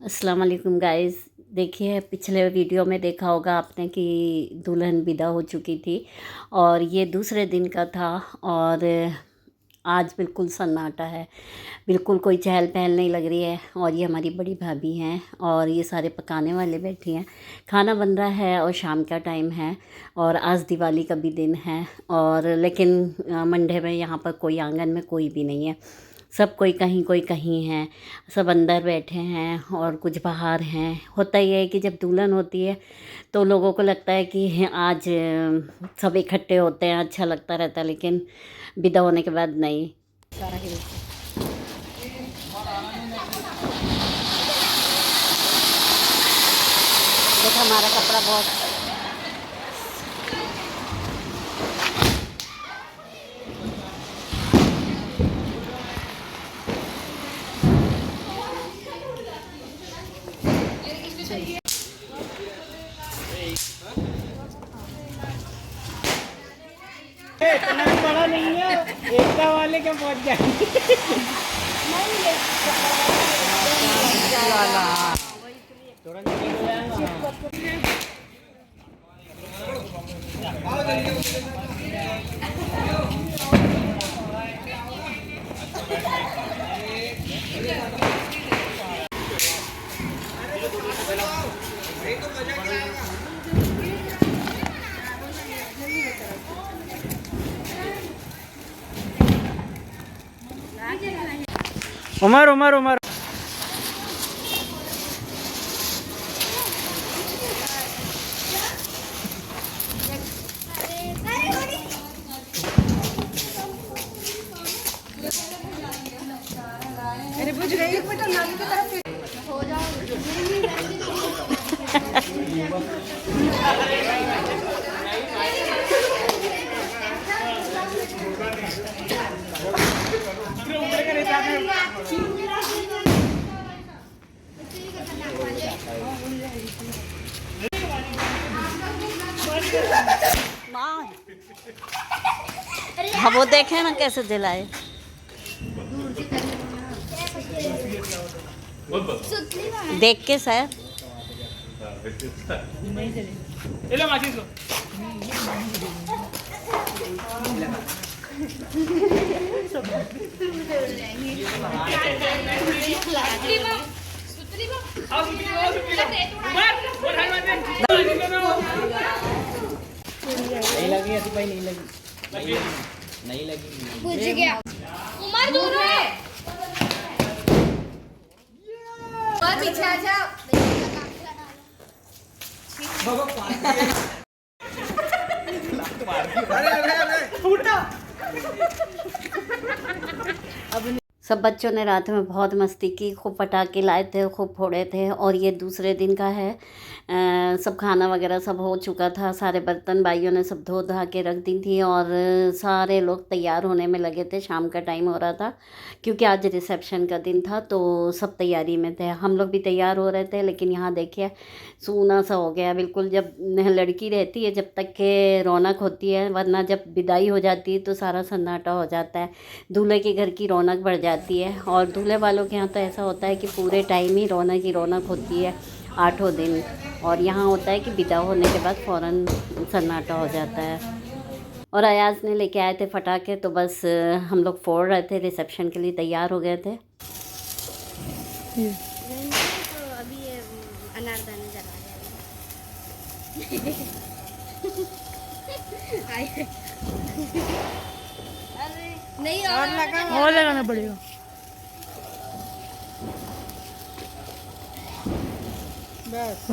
अस्सलाम वालेकुम गाइस। देखिए, पिछले वीडियो में देखा होगा आपने कि दुल्हन विदा हो चुकी थी और ये दूसरे दिन का था। और आज बिल्कुल सन्नाटा है, बिल्कुल कोई चहल पहल नहीं लग रही है। और ये हमारी बड़ी भाभी हैं और ये सारे पकाने वाले बैठी हैं। खाना बन रहा है और शाम का टाइम है और आज दिवाली का भी दिन है। और लेकिन मंडे में यहाँ पर कोई आंगन में कोई भी नहीं है, सब कोई कहीं है, सब अंदर बैठे हैं और कुछ बाहर हैं। होता ही है कि जब दुल्हन होती है तो लोगों को लगता है कि आज सब इकट्ठे होते हैं, अच्छा लगता रहता है, लेकिन विदा होने के बाद नहीं। सारा ही देखो, हमारा कपड़ा बहुत इतना भी बड़ा नहीं है, एकता वाले क्या पहुंच जाएंगे। उमर उमर उमर अरे बुझ गई एक मिनट नानी की तरफ हो जाओ। हाँ, वो देखे ना कैसे जलाए। देख के शायद नहीं लगी ऐसी भाई, नहीं लगी, नहीं लगी। बुझ गया। उमर दूर है, और पीछे आ जाओ। सब बच्चों ने रात में बहुत मस्ती की, खूब पटाखे लाए थे, खूब फोड़े थे। और ये दूसरे दिन का है। सब खाना वगैरह सब हो चुका था, सारे बर्तन भाइयों ने सब धो धा के रख दी थी और सारे लोग तैयार होने में लगे थे। शाम का टाइम हो रहा था क्योंकि आज रिसेप्शन का दिन था, तो सब तैयारी में थे। हम लोग भी तैयार हो रहे थे, लेकिन यहाँ देखिए सूना सा हो गया बिल्कुल। जब लड़की रहती है जब तक के रौनक होती है, वरना जब विदाई हो जाती है तो सारा सन्नाटा हो जाता है। दूल्हे के घर की रौनक बढ़ जाती है और दूल्हे वालों के यहाँ तो ऐसा होता है कि पूरे टाइम ही रौनक होती है, 8 दिन। और यहाँ होता है कि विदा होने के बाद फ़ौरन सन्नाटा हो जाता है। और अयाज ने लेके आए थे पटाखे, तो बस हम लोग फोड़ रहे थे, रिसेप्शन के लिए तैयार हो गए थे। तो अभी ये अनारदाने जला रहे। अरे नहीं, और लगाना पड़ेगा। बस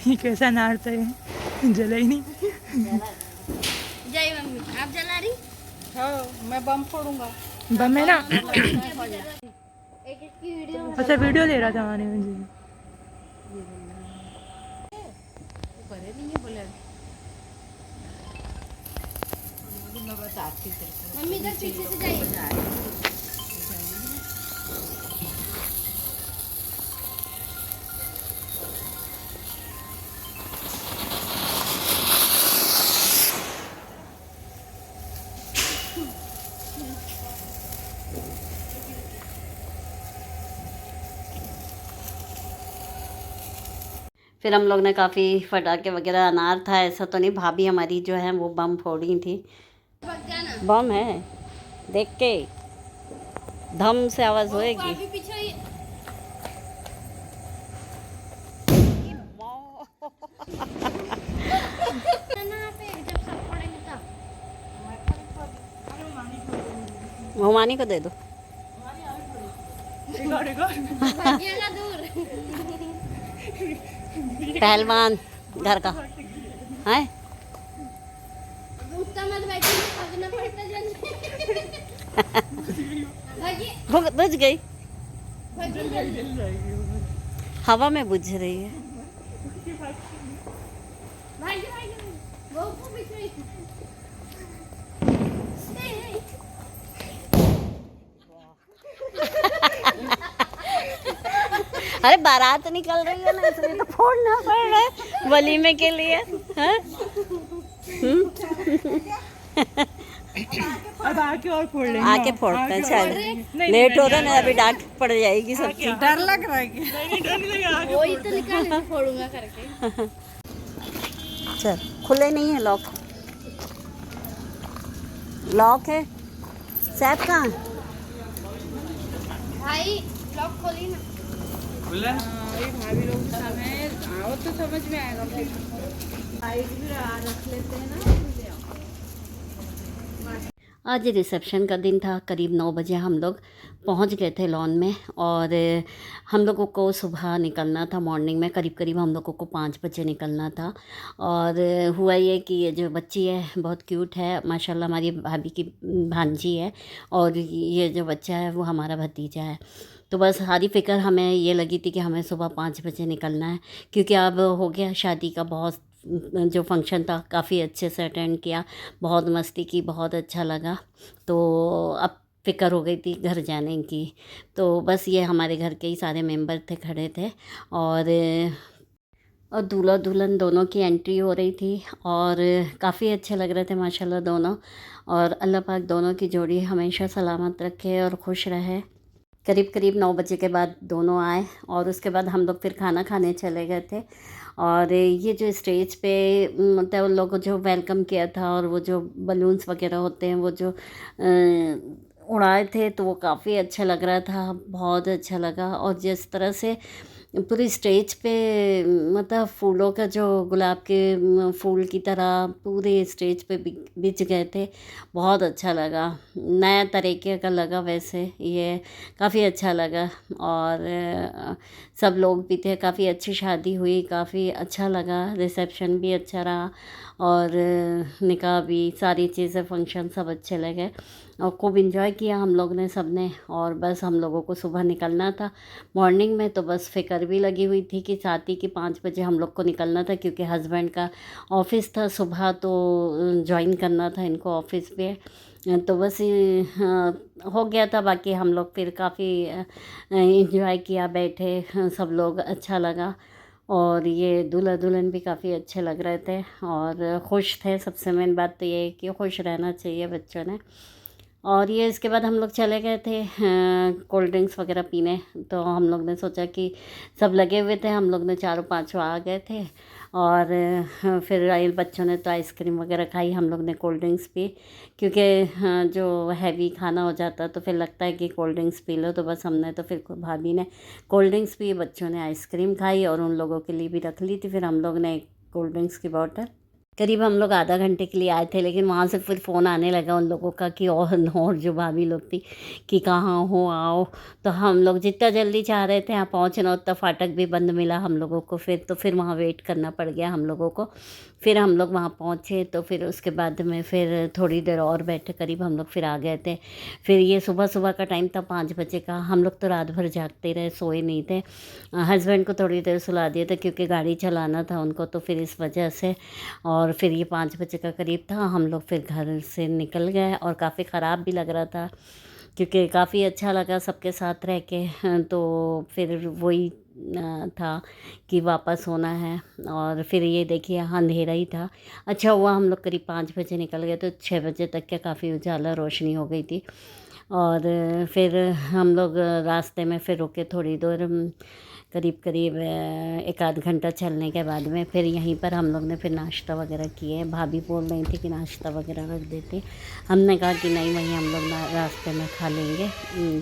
ये कैसा नारता है, जला ही नहीं। जय मम्मी, आप जला रही? हाँ, मैं बम फोड़ूंगा। बम है ना। एक की वीडियो। अच्छा, वीडियो ले रहा था हमारे में। मम्मी इधर पीछे से जाइए। फिर हम लोग ने काफ़ी पटाखे वगैरह, अनार था, ऐसा तो नहीं, भाभी हमारी जो है वो बम फोड़ी थी। भाग जाना। बम है, देख के धम से आवाज़ होएगी। अभी पीछे ही। ना पे जब सब पड़ेंगे तब। मोमानी को दे दो। भागिएगा दूर। पहलवान घर का है। उठता मत बैठिए, भागना पड़ता जल्दी। भागिए, बुझ गई, भागिए जल्दी। हवा में बुझ रही है। भागिए भागिए, वो ऊपर पीछे ही। अरे बारात निकल रही है ना, इसलिए तो फोड़ना पड़ रहा है वलीमे के लिए। हैं? अब आके और फोड़ लेंगे। आके फोड़ते हैं, चल लेट हो रहा है ना, अभी डांट पड़ जाएगी सबकी। डर लग रहा है कि नहीं डर नहीं लगा आगे। वही तो निकाल के फोड़ूंगा करके। चल, खुले नहीं है लॉक, लॉक है। सैफ कहाँ है? भाई लॉक खोली ना। खुला ये भाभी लोग के सामने आओ तो समझ में आएगा। फिर साइड भी रख लेते हैं ना। आज रिसेप्शन का दिन था। करीब 9 बजे हम लोग पहुंच गए थे लॉन में, और हम लोगों को सुबह निकलना था मॉर्निंग में, करीब करीब हम लोगों को 5 बजे निकलना था। और हुआ ये कि ये जो बच्ची है बहुत क्यूट है माशाल्लाह, हमारी भाभी की भांजी है, और ये जो बच्चा है वो हमारा भतीजा है। तो बस सारी फ़िक्र हमें ये लगी थी कि हमें सुबह 5 बजे निकलना है, क्योंकि अब हो गया शादी का बहुत जो फंक्शन था काफ़ी अच्छे से अटेंड किया, बहुत मस्ती की, बहुत अच्छा लगा। तो अब फ़िक्र हो गई थी घर जाने की। तो बस ये हमारे घर के ही सारे मेंबर थे, खड़े थे, और दूल्हा दुल्हन दोनों की एंट्री हो रही थी, और काफ़ी अच्छे लग रहे थे माशाल्लाह दोनों। और अल्लाह पाक दोनों की जोड़ी हमेशा सलामत रखे और खुश रहे। करीब करीब 9 बजे के बाद दोनों आए, और उसके बाद हम लोग फिर खाना खाने चले गए थे। और ये जो स्टेज पे मतलब उन लोगों को जो वेलकम किया था, और वो जो बलून्स वगैरह होते हैं वो जो उड़ाए थे, तो वो काफ़ी अच्छा लग रहा था, बहुत अच्छा लगा। और जिस तरह से पूरी स्टेज पे मतलब फूलों का जो गुलाब के फूल की तरह पूरे स्टेज पे बिछ गए थे, बहुत अच्छा लगा, नया तरीके का लगा। वैसे ये काफ़ी अच्छा लगा, और सब लोग भी थे, काफ़ी अच्छी शादी हुई, काफ़ी अच्छा लगा, रिसेप्शन भी अच्छा रहा, और निकाह भी, सारी चीज़ें फंक्शन सब अच्छे लगे, और खूब इन्जॉय किया हम लोग ने सब ने। और बस हम लोगों को सुबह निकलना था मॉर्निंग में, तो बस फ़िक्र भी लगी हुई थी कि साथ ही कि 5 बजे हम लोग को निकलना था, क्योंकि हस्बैंड का ऑफ़िस था सुबह, तो ज्वाइन करना था इनको ऑफ़िस पे। तो बस हो गया था। बाकी हम लोग फिर काफ़ी इन्जॉय किया, बैठे सब लोग, अच्छा लगा। और ये दूल्हा दुल्हन भी काफ़ी अच्छे लग रहे थे और खुश थे। सबसे मेन बात तो ये है कि खुश रहना चाहिए बच्चों ने। और ये इसके बाद हम लोग चले गए थे कोल्ड ड्रिंक्स वगैरह पीने। तो हम लोग ने सोचा कि सब लगे हुए थे, हम लोग ने चारों पाँचों आ गए थे, और फिर बच्चों ने तो आइसक्रीम वगैरह खाई, हम लोग ने कोल्ड ड्रिंक्स पी, क्योंकि जो हैवी खाना हो जाता तो फिर लगता है कि कोल्ड ड्रिंक्स पी लो। तो बस हमने तो फिर भाभी ने कोल्ड ड्रिंक्स पी, बच्चों ने आइसक्रीम खाई, और उन लोगों के लिए भी रख ली थी फिर हम लोग ने कोल्ड ड्रिंक्स की बॉटल। करीब हम लोग आधा घंटे के लिए आए थे, लेकिन वहाँ से फिर फ़ोन आने लगा उन लोगों का कि और जो भाभी लोग थी कि कहाँ हो, आओ। तो हम लोग जितना जल्दी चाह रहे थे यहाँ पहुँचना, उतना फाटक भी बंद मिला हम लोगों को। तो फिर वहाँ वेट करना पड़ गया हम लोगों को। फिर हम लोग वहाँ पहुँचे, तो फिर उसके बाद में फिर थोड़ी देर और बैठे, करीब हम लोग फिर आ गए थे। फिर ये सुबह सुबह का टाइम था 5 बजे का। हम लोग तो रात भर जागते रहे, सोए नहीं थे। हस्बैंड को थोड़ी देर सुला दिया था क्योंकि गाड़ी चलाना था उनको, तो फिर इस वजह से। और फिर ये 5 बजे का करीब था, हम लोग फिर घर से निकल गए, और काफ़ी ख़राब भी लग रहा था। क्योंकि काफ़ी अच्छा लगा सबके साथ रह के। तो फिर वही था कि वापस होना है। और फिर ये देखिए अंधेरा ही था। अच्छा हुआ हम लोग करीब 5 बजे निकल गए, तो 6 बजे तक क्या काफ़ी उजाला रोशनी हो गई थी। और फिर हम लोग रास्ते में फिर रुके थोड़ी देर, करीब करीब 1 आध घंटा चलने के बाद में फिर यहीं पर हम लोग ने फिर नाश्ता वगैरह किए। भाभी बोल रही थी कि नाश्ता वगैरह रख देते, हमने कहा कि नहीं, वहीं हम लोग रास्ते में खा लेंगे,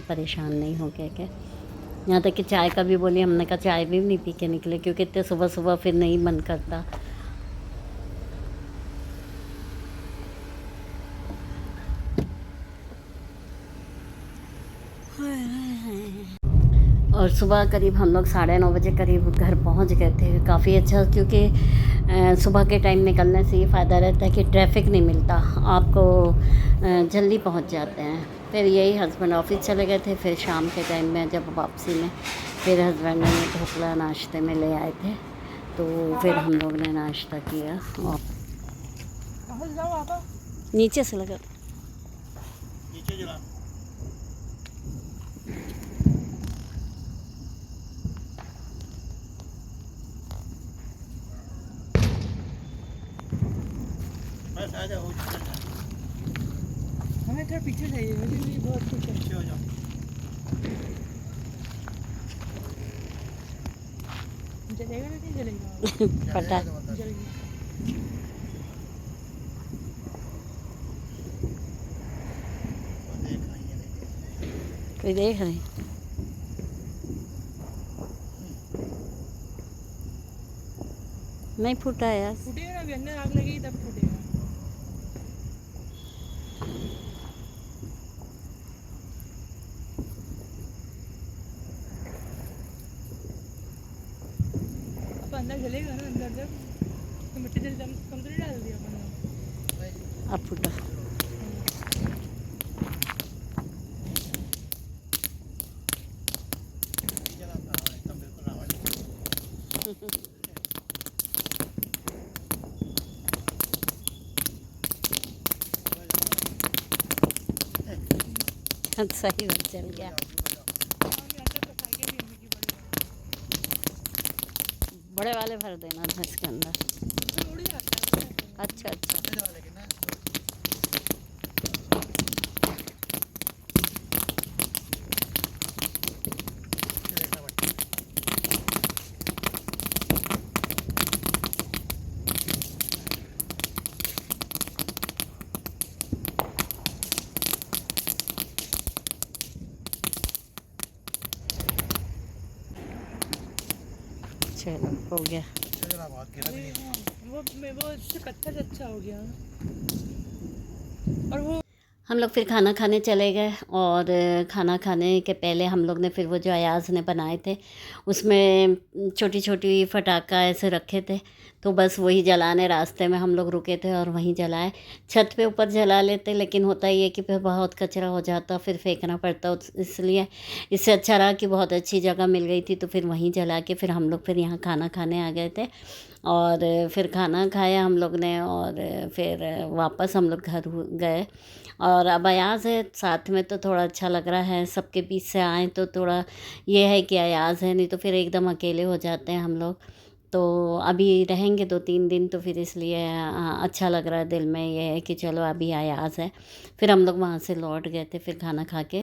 परेशान नहीं हो के। यहाँ तक कि चाय का भी बोली, हमने कहा चाय भी नहीं पी के निकले क्योंकि इतने सुबह सुबह फिर नहीं मन करता। और सुबह करीब हम लोग 9:30 बजे करीब घर पहुंच गए थे। काफ़ी अच्छा, क्योंकि सुबह के टाइम निकलने से ये फ़ायदा रहता है कि ट्रैफिक नहीं मिलता, आपको जल्दी पहुंच जाते हैं। फिर यही हस्बैंड ऑफिस चले गए थे। फिर शाम के टाइम में जब वापसी में फिर हस्बैंड ने ढोकला नाश्ते में ले आए थे, तो फिर हम लोग ने नाश्ता किया। और नीचे से लगा हमें थोड़ा पीछे जाइए, मुझे भी बहुत कुछ है। हो जाओ। जलेगा ना, नहीं जलेगा? पटा जलेगा। कोई देख रहे, नहीं फूटा है यार। फूटेगा ना, अभी अंदर आग लगेगी तब फूटेगा। अब अंदर जलेगा ना, अंदर जब तो मिट्टी जल कम तो नहीं डाल दिया अपने। अब फूटा। सही में चल गया। बड़े वाले भर देना था इसके अंदर। अच्छा अच्छा। चलो हो गया। वो इससे कच्चा अच्छा हो गया। और वो हम लोग फिर खाना खाने चले गए। और खाना खाने के पहले हम लोग ने फिर वो जो अयाज़ ने बनाए थे उसमें छोटी छोटी फटाका ऐसे रखे थे, तो बस वही जलाने रास्ते में हम लोग रुके थे और वहीं जलाए। छत पे ऊपर जला लेते, लेकिन होता ही है कि फिर बहुत कचरा हो जाता, फिर फेंकना पड़ता, इसलिए इससे अच्छा रहा कि बहुत अच्छी जगह मिल गई थी, तो फिर वहीं जला के फिर हम लोग फिर यहाँ खाना खाने आ गए थे। और फिर खाना खाया हम लोग ने और फिर वापस हम लोग घर गए। और अब अयाज़ है साथ में तो थोड़ा अच्छा लग रहा है, सबके बीच से आए तो थोड़ा ये है कि अयाज़ है, नहीं तो फिर एकदम अकेले हो जाते हैं हम लोग। तो अभी रहेंगे 2-3 दिन, तो फिर इसलिए अच्छा लग रहा है, दिल में ये है कि चलो अभी अयाज़ है। फिर हम लोग वहाँ से लौट गए थे फिर खाना खा के।